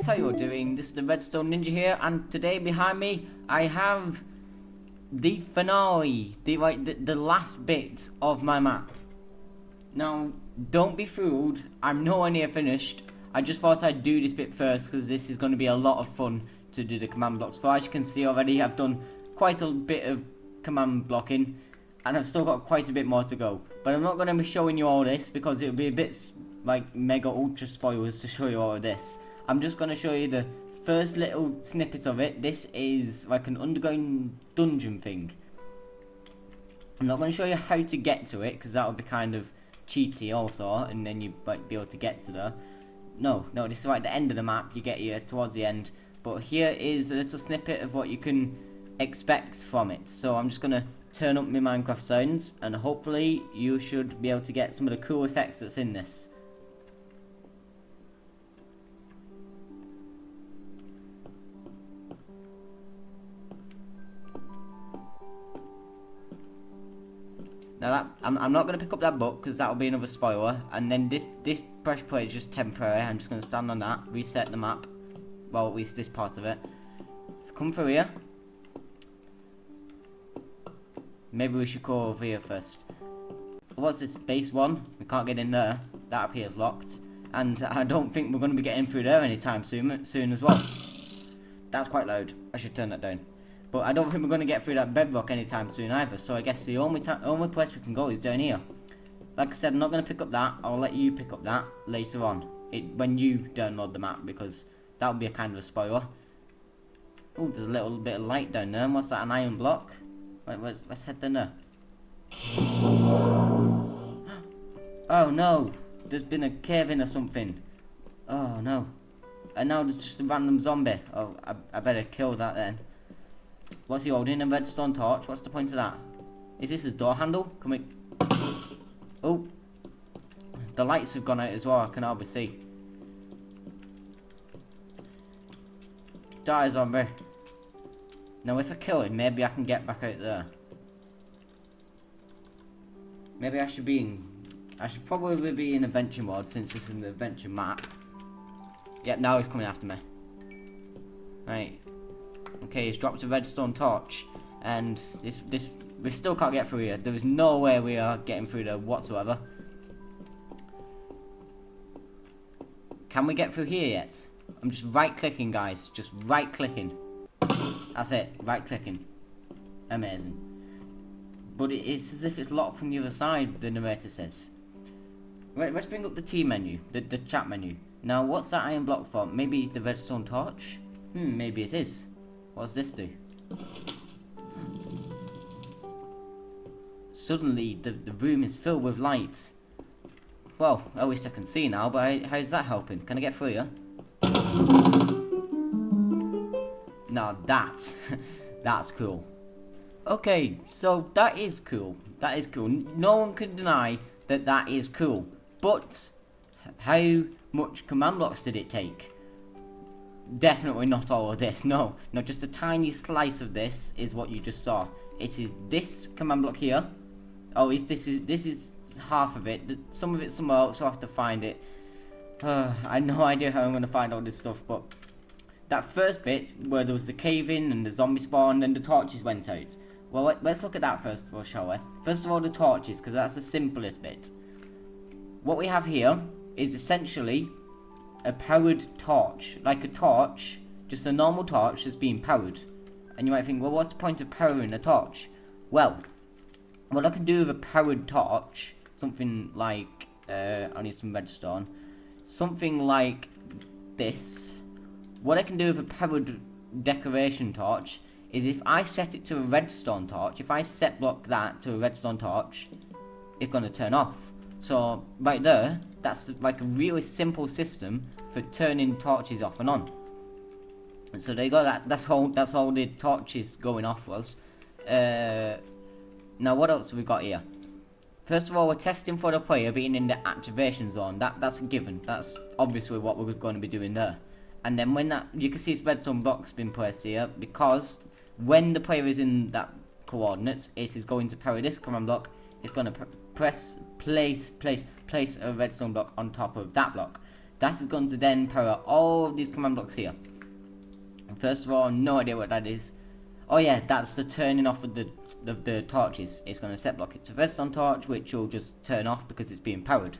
guys, how you're doing? This is the Redstone Ninja here, and today behind me I have the finale, the last bit of my map. Now, don't be fooled, I'm nowhere near finished. I just thought I'd do this bit first because this is going to be a lot of fun to do the command blocks. So as you can see already, I've done quite a bit of command blocking, and I've still got quite a bit more to go. But I'm not going to be showing you all this because it would be a bit like mega ultra spoilers to show you all of this. I'm just going to show you the first little snippet of it. This is like an underground dungeon thing. I'm not going to show you how to get to it because that would be kind of cheaty also, and then you might be able to get to there. No, this is right at the end of the map. You get here towards the end. But here is a little snippet of what you can expect from it. So I'm just going to turn up my Minecraft sounds, and hopefully you should be able to get some of the cool effects that's in this. Now I'm not going to pick up that book because that will be another spoiler. And then this breastplate is just temporary. I'm just going to stand on that, reset the map. Well, at least this part of it. Come through here. Maybe we should go over here first. What's this? Base 1? We can't get in there. That appears locked. And I don't think we're going to be getting through there anytime soon as well. That's quite loud. I should turn that down. But I don't think we're going to get through that bedrock anytime soon either. So I guess the only place we can go is down here. Like I said, I'm not going to pick up that. I'll let you pick up that later on. When you download the map, because that would be a kind of a spoiler. Oh, there's a little bit of light down there. What's that, an iron block? Wait, let's head down there. Oh no, there's been a cave in or something. Oh no. And now there's just a random zombie. Oh, I better kill that then. What's he holding? A redstone torch? What's the point of that? Is this a door handle? Can we... Oh, the lights have gone out as well. I can hardly see. Die, zombie. Now if I kill him, maybe I can get back out there. Maybe I should probably be in adventure mode since this is an adventure map. Yep, now he's coming after me. Right. Okay, he's dropped a redstone torch, and we still can't get through here. There is no way we are getting through there whatsoever. Can we get through here yet? I'm just right clicking, guys. Just right clicking. That's it. Right clicking. Amazing. But it's as if it's locked from the other side, the narrator says. Right, let's bring up the T menu, the chat menu. Now, what's that iron block for? Maybe the redstone torch? Maybe it is. What does this do? Suddenly, the room is filled with light. Well, at least I can see now, but how's that helping? Can I get through here? Now that's cool. Okay, so that is cool. That is cool. No one can deny that is cool. But how much command blocks did it take? Definitely not all of this. No, just a tiny slice of this is what you just saw. It is this command block here. Oh, this is half of it. Some of it's somewhere else, so I have to find it. I have no idea how I'm going to find all this stuff, but that first bit where there was the cave in and the zombie spawn and the torches went out. Well, let's look at that first of all, shall we? First of all, the torches, because that's the simplest bit. What we have here is essentially a powered torch, like a torch, just a normal torch that's being powered. And you might think, well, what's the point of powering a torch? Well, what I can do with a powered torch, something like, I need some redstone, something like this. What I can do with a powered decoration torch is if I set it to a redstone torch, if I set block that to a redstone torch, it's going to turn off. So right there, that's like a really simple system for turning torches off and on. So there you go. That's all the torches going off was. Now what else have we got here? First of all, we're testing for the player being in the activation zone. That's a given. That's obviously what we're going to be doing there. And then when you can see its redstone block's been placed here because when the player is in that coordinates, it is going to power this command block. It's going to place a redstone block on top of that block. that is going to then power all of these command blocks here. First of all, no idea what that is. Oh yeah, that's the turning off of the torches. It's going to set block it to redstone torch, which will just turn off because it's being powered.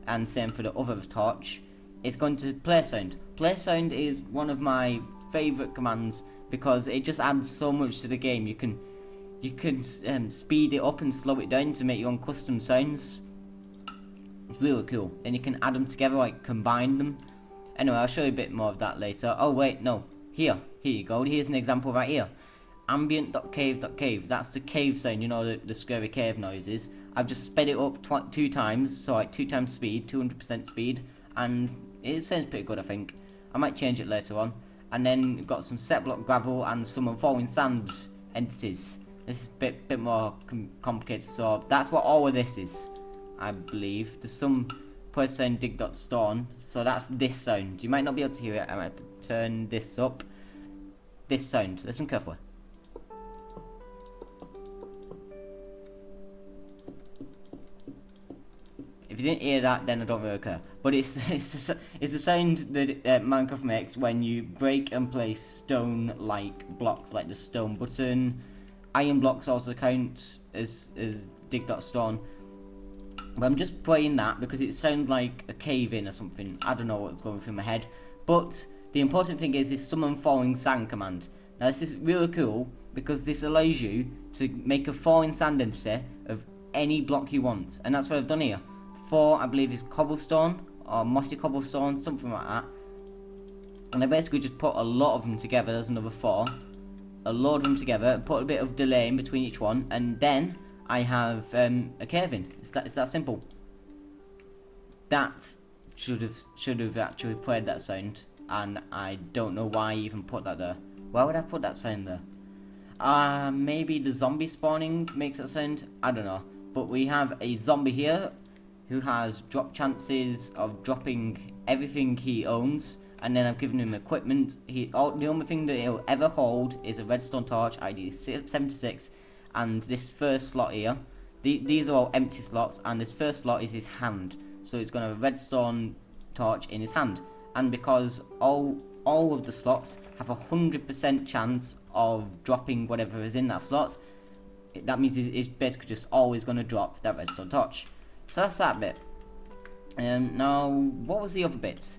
And same for the other torch. It's going to playsound. Playsound is one of my favourite commands because it just adds so much to the game. You can speed it up and slow it down to make your own custom sounds. It's really cool. Then you can add them together, like combine them. Anyway, I'll show you a bit more of that later. Oh wait, no. Here you go. Here's an example right here. Ambient.cave.cave. That's the cave sound, you know, the scary cave noises. I've just sped it up 2 times, so like 2 times speed, 200% speed, and it sounds pretty good, I think. I might change it later on. And then got some set block gravel and some falling sand entities. This is a bit more complicated, so that's what all of this is, I believe. There's some playsound dig.storm, so that's this sound. You might not be able to hear it. I might have to turn this up. This sound. Listen carefully. If you didn't hear that, then I don't really care. But it's the sound that Minecraft makes when you break and place stone-like blocks, like the stone button. Iron blocks also count as dig.stone. But I'm just playing that because it sounds like a cave-in or something. I don't know what's going through my head. But the important thing is this summon falling sand command. Now this is really cool because this allows you to make a falling sand entity of any block you want. And that's what I've done here. 4, I believe, is cobblestone or mossy cobblestone, something like that. And I basically just put a lot of them together. There's another 4. A load of them together, put a bit of delay in between each one, and then I have a cave in. It's that simple. That should have actually played that sound, and I don't know why I even put that there. Why would I put that sound there? Maybe the zombie spawning makes that sound. I don't know. But we have a zombie here who has drop chances of dropping everything he owns. And then I've given him equipment. The only thing that he'll ever hold is a redstone torch, ID 76, and this first slot here. These are all empty slots, and this first slot is his hand. So he's going to have a redstone torch in his hand. And because all of the slots have a 100% chance of dropping whatever is in that slot, that means he's basically just always going to drop that redstone torch. So that's that bit. Now, what was the other bit?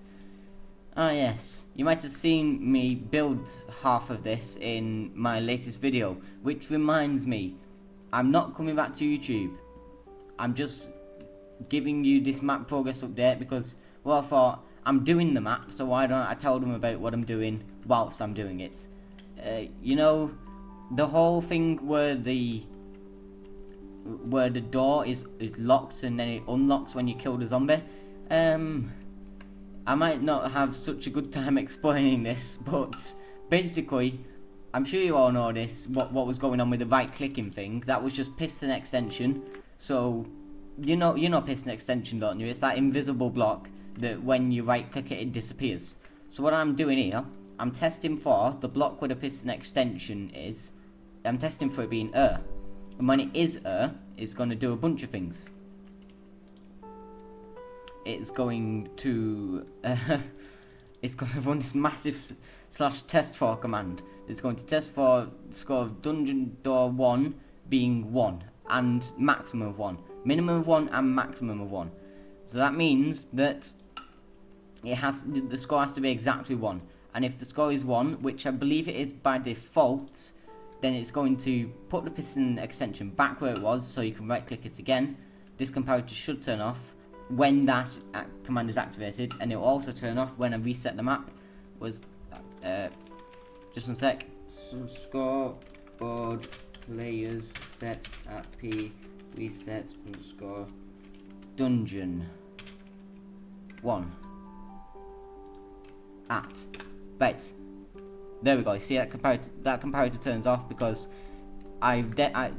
Ah yes, you might have seen me build half of this in my latest video, which reminds me, I'm not coming back to YouTube. I'm just giving you this map progress update because, well, I thought, I'm doing the map, so why don't I tell them about what I'm doing whilst I'm doing it? You know, the whole thing where the door is locked and then it unlocks when you kill the zombie. I might not have such a good time explaining this, but basically, I'm sure you all know this, what was going on with the right clicking thing. That was just piston extension. So, you know piston extension, don't you? It's that invisible block that when you right click it, it disappears. So what I'm doing here, I'm testing for the block where the piston extension is. I'm testing for it being air. And when it is air, it's going to do a bunch of things. It's going to run this massive /test for command. It's going to test for the score of dungeon door 1 being 1 and maximum of 1, minimum of 1 and maximum of 1. So that means that the score has to be exactly 1. And if the score is 1, which I believe it is by default, then it's going to put the piston extension back where it was, so you can right click it again. This comparator should turn off when that command is activated, and it will also turn off when I reset the map. Just one sec. Scoreboard players set at P reset underscore dungeon 1 at right. There we go. See that comparator turns off because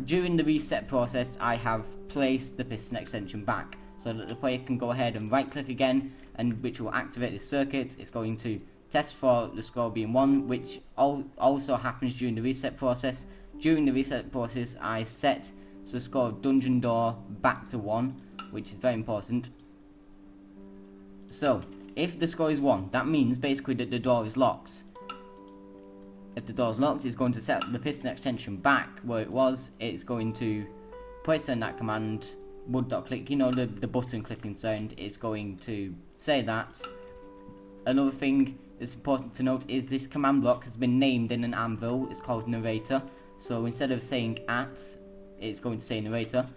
during the reset process I have placed the piston extension back, so that the player can go ahead and right click again, and which will activate the circuit. It's going to test for the score being 1, which also happens during the reset process. During the reset process I set the score of dungeon door back to 1, which is very important. So if the score is 1, that means basically that the door is locked. If the door is locked, it's going to set the piston extension back where it was. It's going to place in that command, wood.click, you know, the button clicking sound. It's going to say that. Another thing that's important to note is this command block has been named in an anvil. It's called narrator. So instead of saying at, it's going to say narrator.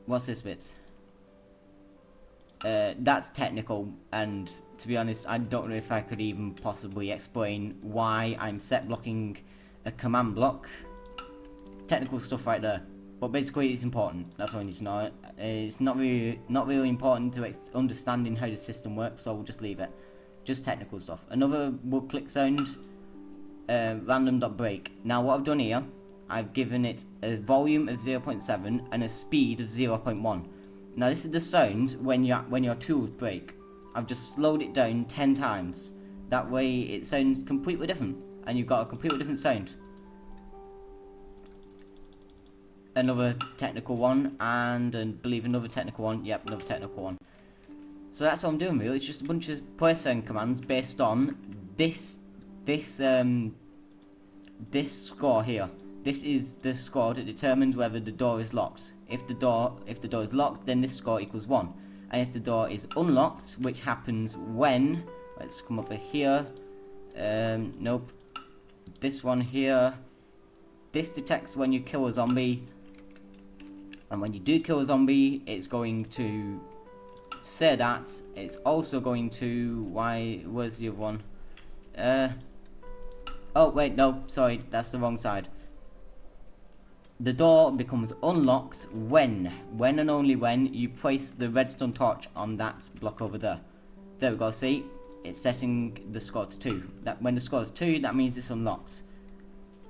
What's this bit? That's technical, and to be honest, I don't know if I could even possibly explain why I'm set blocking a command block. Technical stuff right there, but basically it's important. That's all I need to know. It's not really important to understanding how the system works, so we'll just leave it. Just technical stuff. Another wood click sound, random.break. Now what I've done here, I've given it a volume of 0.7 and a speed of 0.1. Now this is the sound when your tools break. I've just slowed it down 10 times. That way it sounds completely different, and you've got a completely different sound. Another technical one, and I believe another technical one. Yep, another technical one. So that's all I'm doing really. It's just a bunch of playsound commands based on this score here. This is the score that determines whether the door is locked. If the door is locked, then this score equals 1. And if the door is unlocked, which happens when, let's come over here. Nope. This one here. This detects when you kill a zombie. And when you do kill a zombie, it's going to say that. It's also going to, where's the other one? Oh wait, no, sorry, that's the wrong side. The door becomes unlocked when and only when you place the redstone torch on that block over there. There we go, see? It's setting the score to 2. That when the score is 2, that means it's unlocked.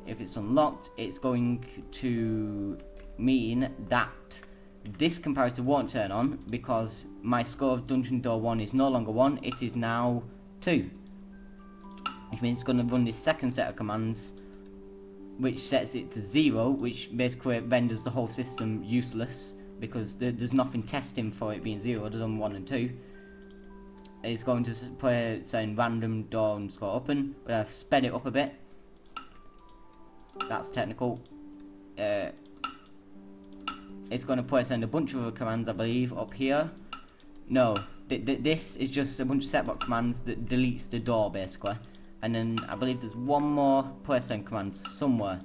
If it's unlocked, it's going to mean that this comparator won't turn on, because my score of dungeon door 1 is no longer 1, it is now 2. Which means it's going to run this second set of commands, which sets it to 0, which basically renders the whole system useless, because there's nothing testing for it being 0, there's only 1 and 2. It's going to play sound random door underscore open, but I've sped it up a bit. That's technical. It's going to play sound a bunch of other commands, I believe, up here. No, this is just a bunch of setblock commands that deletes the door, basically. And then I believe there's one more playsound command somewhere.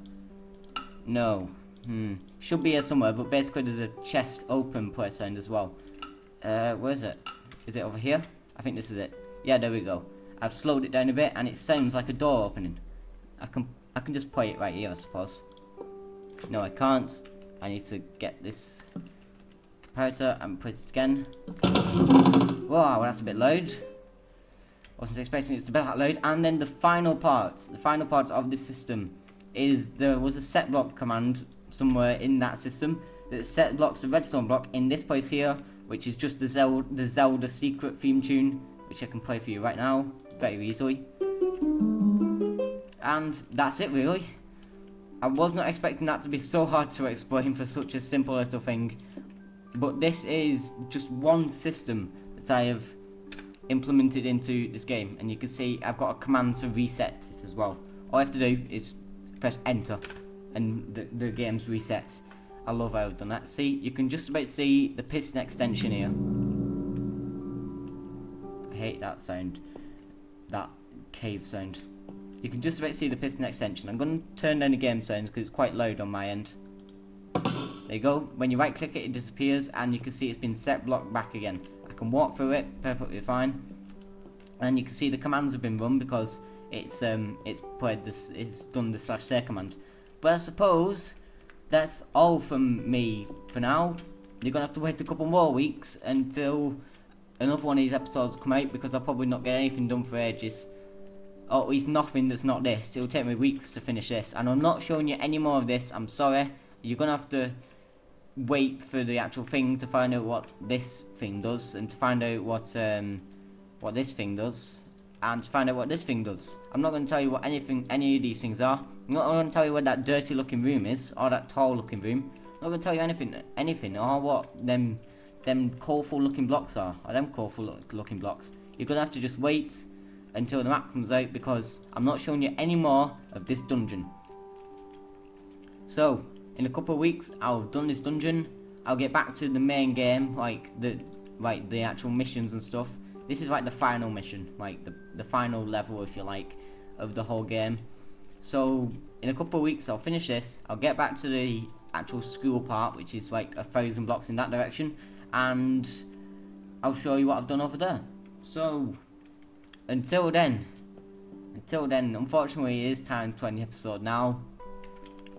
No. Should be here somewhere, but basically there's a chest open playsound as well. Where is it? Is it over here? I think this is it. Yeah, there we go. I've slowed it down a bit and it sounds like a door opening. I can just play it right here, I suppose. No, I can't. I need to get this comparator and place it again. Wow, that's a bit loud. Wasn't expecting it to be that loud. And then the final part of this system is there was a set block command somewhere in that system that set blocks a redstone block in this place here, which is just the Zelda secret theme tune, which I can play for you right now very easily. And that's it really. I was not expecting that to be so hard to explain for such a simple little thing, but this is just one system that I have implemented into this game, and you can see I've got a command to reset it as well. All I have to do is press enter and the game's reset. I love how I've done that. See, you can just about see the piston extension here. I hate that sound, that cave sound. You can just about see the piston extension. I'm going to turn down the game sounds because it's quite loud on my end. There you go. When you right click it, it disappears, and you can see it's been set block back again. I can walk through it perfectly fine, and you can see the commands have been run because it's done the /say command. But I suppose that's all from me for now. You're gonna have to wait a couple more weeks until another one of these episodes come out, because I'll probably not get anything done for ages. Or at least nothing that's not this. It'll take me weeks to finish this, and I'm not showing you any more of this. I'm sorry. You're gonna have to wait for the actual thing to find out what this thing does, and to find out what this thing does, and to find out what this thing does. I'm not going to tell you what any of these things are. I'm not going to tell you where that dirty looking room is, or that tall looking room. I'm not going to tell you anything, or what them them colourful looking blocks are, or them colourful looking blocks. You're gonna have to just wait until the map comes out, because I'm not showing you any more of this dungeon. So in a couple of weeks I'll have done this dungeon. I'll get back to the main game, like the actual missions and stuff. This is like the final mission, like the final level, if you like, of the whole game. So in a couple of weeks I'll finish this. I'll get back to the actual school part, which is like 1,000 blocks in that direction, and I'll show you what I've done over there. So until then, unfortunately it is time to end the episode now.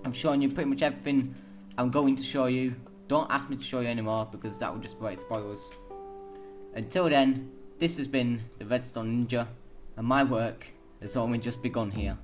I'm showing you pretty much everything I'm going to show you. Don't ask me to show you anymore, because that would just be like spoilers. Until then, this has been the Redstone Ninja, and my work has only just begun here.